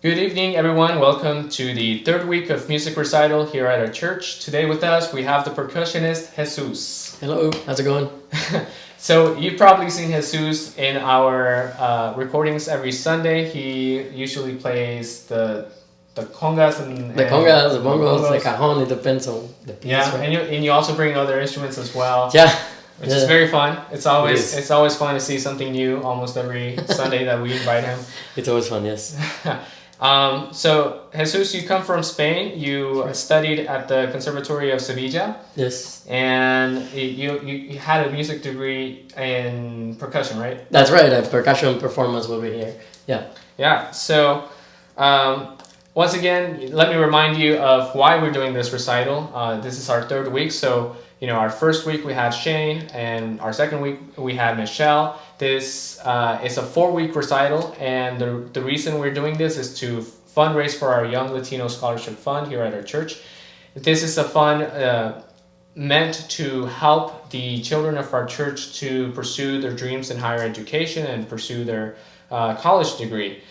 Good evening, everyone. Welcome to the third week of music recital here at our church. Today with us, we have the percussionist, Jesus. Hello, how's it going? So you've probably seen Jesus in our recordings every Sunday. He usually plays the congas and The congas, the bongos, the cajon, it depends on the piece. Yeah, right? and you also bring other instruments as well. Yeah. Which is very fun. It's always It is. always fun to see something new almost every Sunday that we invite him. It's always fun, yes. So, Jesus, you come from Spain. You studied at the Conservatory of Sevilla. Yes. And you had a music degree in percussion, right? That's right, a percussion performance will be here. Yeah. Yeah. So, once again, let me remind you of why we're doing this recital. This is our third week. So, our first week we had Shane, and our second week we had Michelle. This is a 4-week recital, and the reason we're doing this is to fundraise for our Young Latino Scholarship Fund here at our church. This is a fund meant to help the children of our church to pursue their dreams in higher education and pursue their college degree.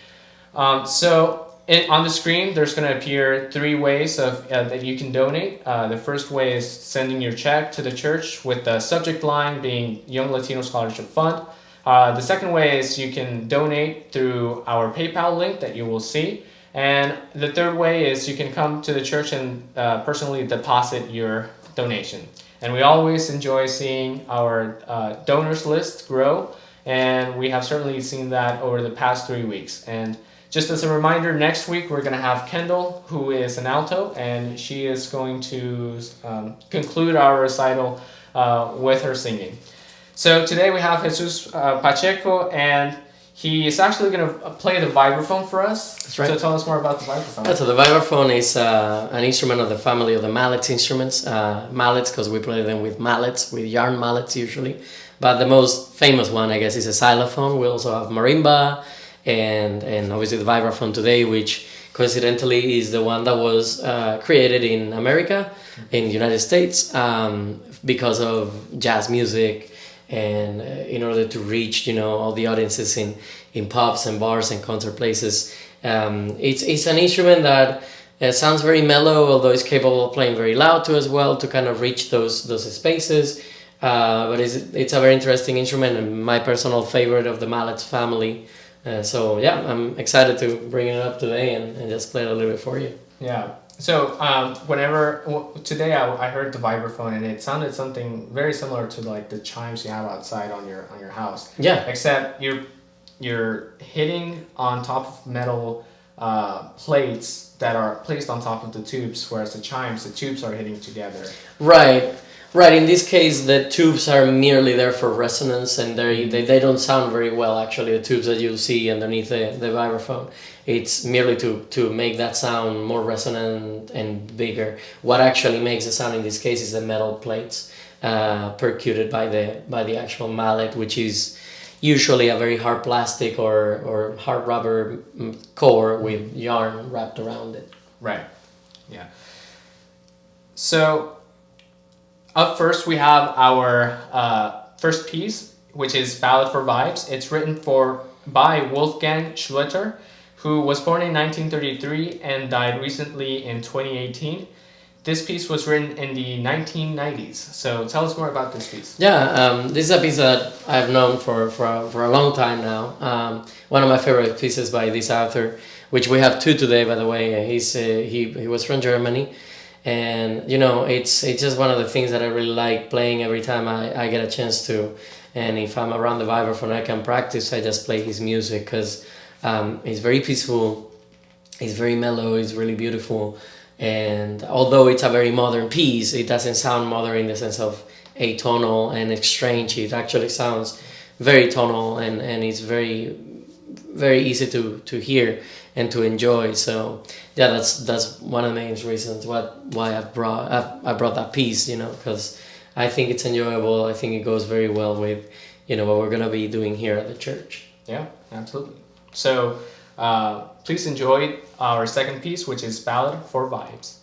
On the screen, there's going to appear 3 ways that you can donate. The first way is sending your check to the church with the subject line being Young Latino Scholarship Fund. The second way is you can donate through our PayPal link that you will see. And the third way is you can come to the church and personally deposit your donation. And we always enjoy seeing our donors list grow, and we have certainly seen that over the past 3 weeks. And just as a reminder, next week we're going to have Kendall, who is an alto, and she is going to conclude our recital with her singing. So today we have Jesús Pacheco, and he is actually going to play the vibraphone for us. That's right. So tell us more about the vibraphone. Yeah, so the vibraphone is an instrument of the family of the mallet instruments. Mallets, because we play them with mallets, with yarn mallets usually. But the most famous one, I guess, is a xylophone. We also have marimba, and obviously the vibraphone today, which coincidentally is the one that was created in America, in the United States, because of jazz music, and in order to reach all the audiences in pubs and bars and concert places. It's an instrument that sounds very mellow, although it's capable of playing very loud too as well, to kind of reach those spaces. But it's a very interesting instrument and my personal favorite of the mallet family. So yeah, I'm excited to bring it up today and just play it a little bit for you. Yeah. So today I heard the vibraphone, and it sounded something very similar to like the chimes you have outside on your house. Yeah. Except you're hitting on top of metal plates that are placed on top of the tubes, whereas the tubes are hitting together. Right. In this case, the tubes are merely there for resonance, and they don't sound very well, actually, the tubes that you'll see underneath the vibraphone. It's merely to make that sound more resonant and bigger. What actually makes the sound in this case is the metal plates percuted by the actual mallet, which is usually a very hard plastic or hard rubber core with yarn wrapped around it. Right. Yeah. So up first, we have our first piece, which is Ballad for Vibes. It's written by Wolfgang Schlechter, who was born in 1933 and died recently in 2018. This piece was written in the 1990s. So tell us more about this piece. Yeah, this is a piece that I've known for a long time now. One of my favorite pieces by this author, which we have 2 today, by the way. He was from Germany. And it's just one of the things that I really like playing every time I get a chance to. And if I'm around the vibraphone, I can practice. I just play his music because it's very peaceful, it's very mellow, it's really beautiful. And although it's a very modern piece, it doesn't sound modern in the sense of atonal and strange. It actually sounds very tonal, and it's very, very easy to hear and to enjoy. So yeah, that's one of the main reasons why I brought that piece, because I think it's enjoyable. I think it goes very well with what we're gonna be doing here at the church. Yeah, absolutely. So please enjoy our second piece, which is Ballad for Vibes.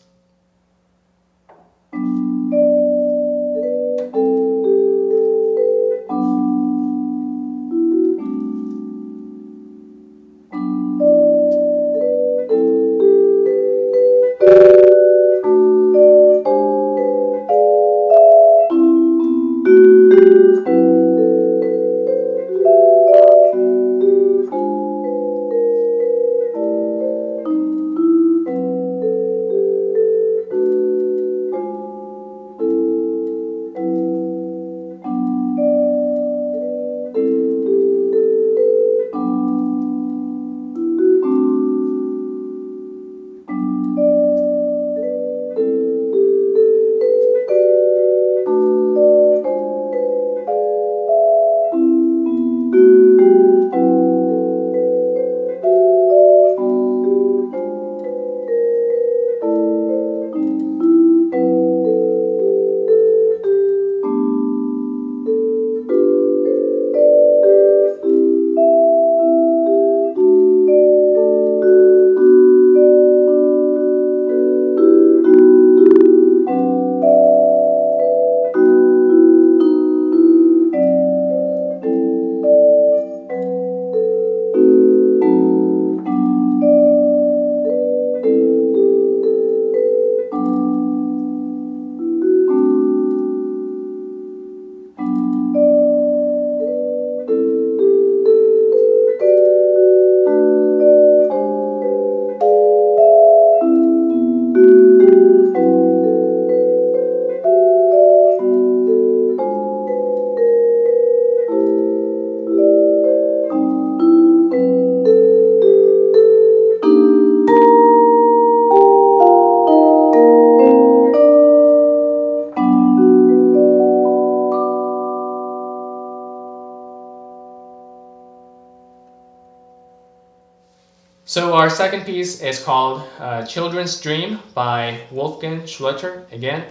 So our second piece is called Children's Dream by Wolfgang Schlechter, again.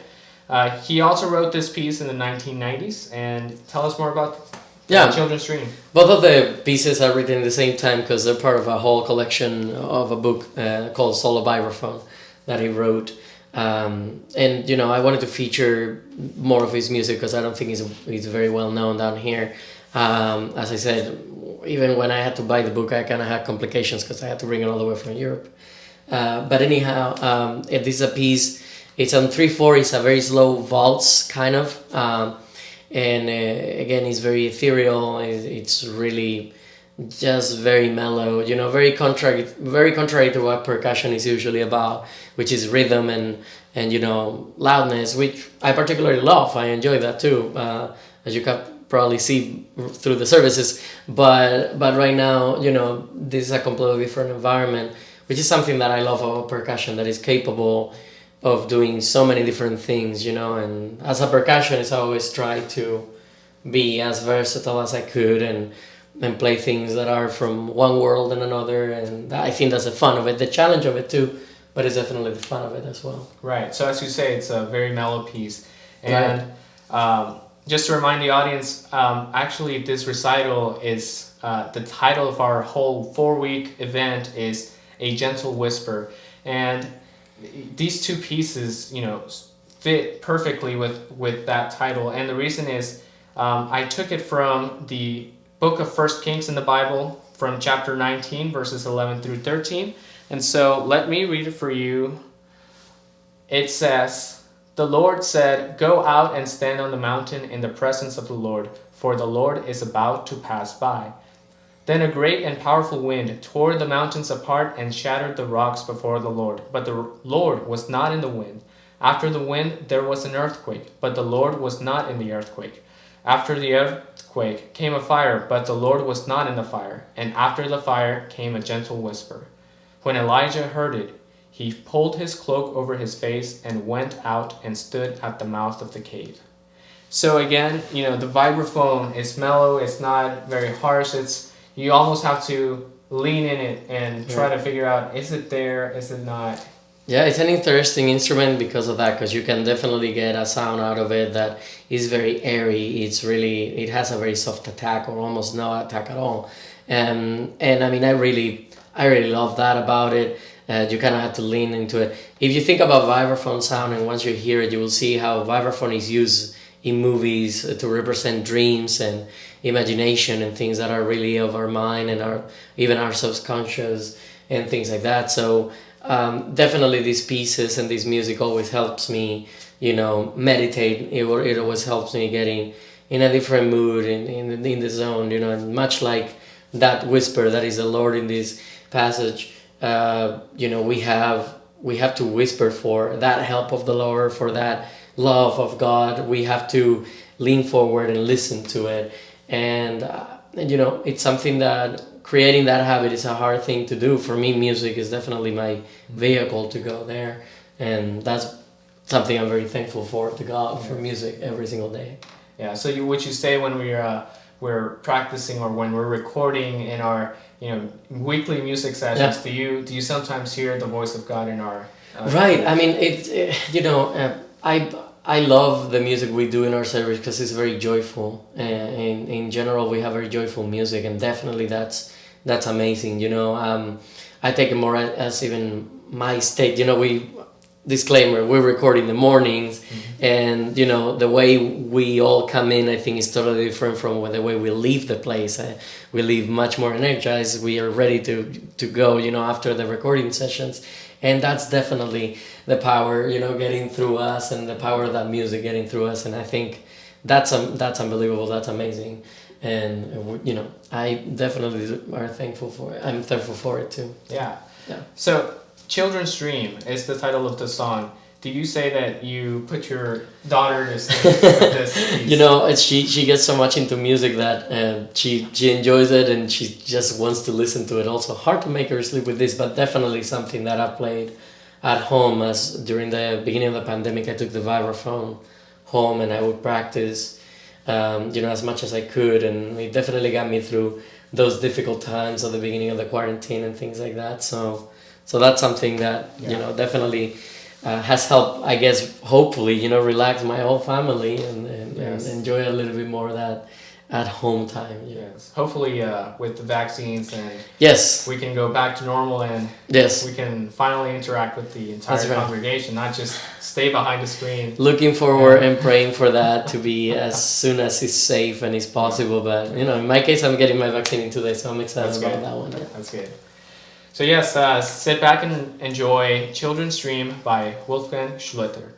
He also wrote this piece in the 1990s, and tell us more about Children's Dream. Both of the pieces are written at the same time because they're part of a whole collection of a book called Solo Vibráfono that he wrote. And I wanted to feature more of his music because I don't think he's very well known down here. As I said, even when I had to buy the book, I kind of had complications because I had to bring it all the way from Europe. But anyhow, this is a piece. It's on 3/4. It's a very slow waltz kind of, and again, it's very ethereal. It's really just very mellow. Very contrary to what percussion is usually about, which is rhythm and loudness, which I particularly love. I enjoy that too, as you can probably see through the services. But right now, this is a completely different environment, which is something that I love about percussion, that is capable of doing so many different things, and as a percussionist I always try to be as versatile as I could and play things that are from one world and another, and I think that's the fun of it, the challenge of it too, but it's definitely the fun of it as well. Right, so as you say, it's a very mellow piece, and just to remind the audience, actually this recital is, the title of our whole 4-week event is A Gentle Whisper, and these two pieces, fit perfectly with that title. And the reason is, I took it from the book of 1 Kings in the Bible, from chapter 19, verses 11 through 13. And so let me read it for you. It says, "The Lord said, 'Go out and stand on the mountain in the presence of the Lord, for the Lord is about to pass by.' Then a great and powerful wind tore the mountains apart and shattered the rocks before the Lord. But the Lord was not in the wind. After the wind there was an earthquake, but the Lord was not in the earthquake. After the earthquake came a fire, but the Lord was not in the fire. And after the fire came a gentle whisper. When Elijah heard it, he pulled his cloak over his face and went out and stood at the mouth of the cave." So again, the vibraphone is mellow, it's not very harsh, you almost have to lean in it and try to figure out, is it there, is it not? Yeah, it's an interesting instrument because of that, because you can definitely get a sound out of it that is very airy. It has a very soft attack or almost no attack at all. And I mean, I really love that about it. You kind of have to lean into it. If you think about vibraphone sound, and once you hear it, you will see how vibraphone is used in movies to represent dreams and imagination and things that are really of our mind and even our subconscious and things like that. So definitely these pieces and this music always helps me, meditate. It always helps me getting in a different mood, in the zone, and much like that whisper that is the Lord in this passage. We have to whisper for that help of the Lord, for that love of God. We have to lean forward and listen to it. And it's something that creating that habit is a hard thing to do. For me, music is definitely my vehicle to go there, and that's something I'm very thankful for to God, for music every single day. Yeah. So what you say when we're practicing or when we're recording in our weekly music sessions? Do you sometimes hear the voice of God in our? Right. I mean, I love the music we do in our service because it's very joyful. In general, we have very joyful music, and definitely that's amazing. I take it more as even my state. Disclaimer: we record in the mornings, and the way we all come in, I think, is totally different from the way we leave the place. We leave much more energized. We are ready to go. After the recording sessions. And that's definitely the power, getting through us, and the power of that music getting through us. And I think that's unbelievable. That's amazing. And, I definitely are thankful for it. I'm thankful for it too. Yeah. So Children's Dream is the title of the song. Do you say that you put your daughter to sleep with this piece? She gets so much into music that she enjoys it, and she just wants to listen to it. Also, hard to make her sleep with this, but definitely something that I played at home. As during the beginning of the pandemic, I took the vibraphone home and I would practice, as much as I could, and it definitely got me through those difficult times at the beginning of the quarantine and things like that. So that's something that definitely has helped, I guess, hopefully, relax my whole family and enjoy a little bit more of that at home time. Yes. Hopefully, with the vaccines and yes, we can go back to normal and we can finally interact with the entire congregation, not just stay behind the screen. Looking forward and praying for that to be as soon as it's safe and it's possible. But in my case, I'm getting my vaccine today, so I'm excited about that one. Yeah. That's good. So yes, sit back and enjoy Children's Dream by Wolfgang Schlechter.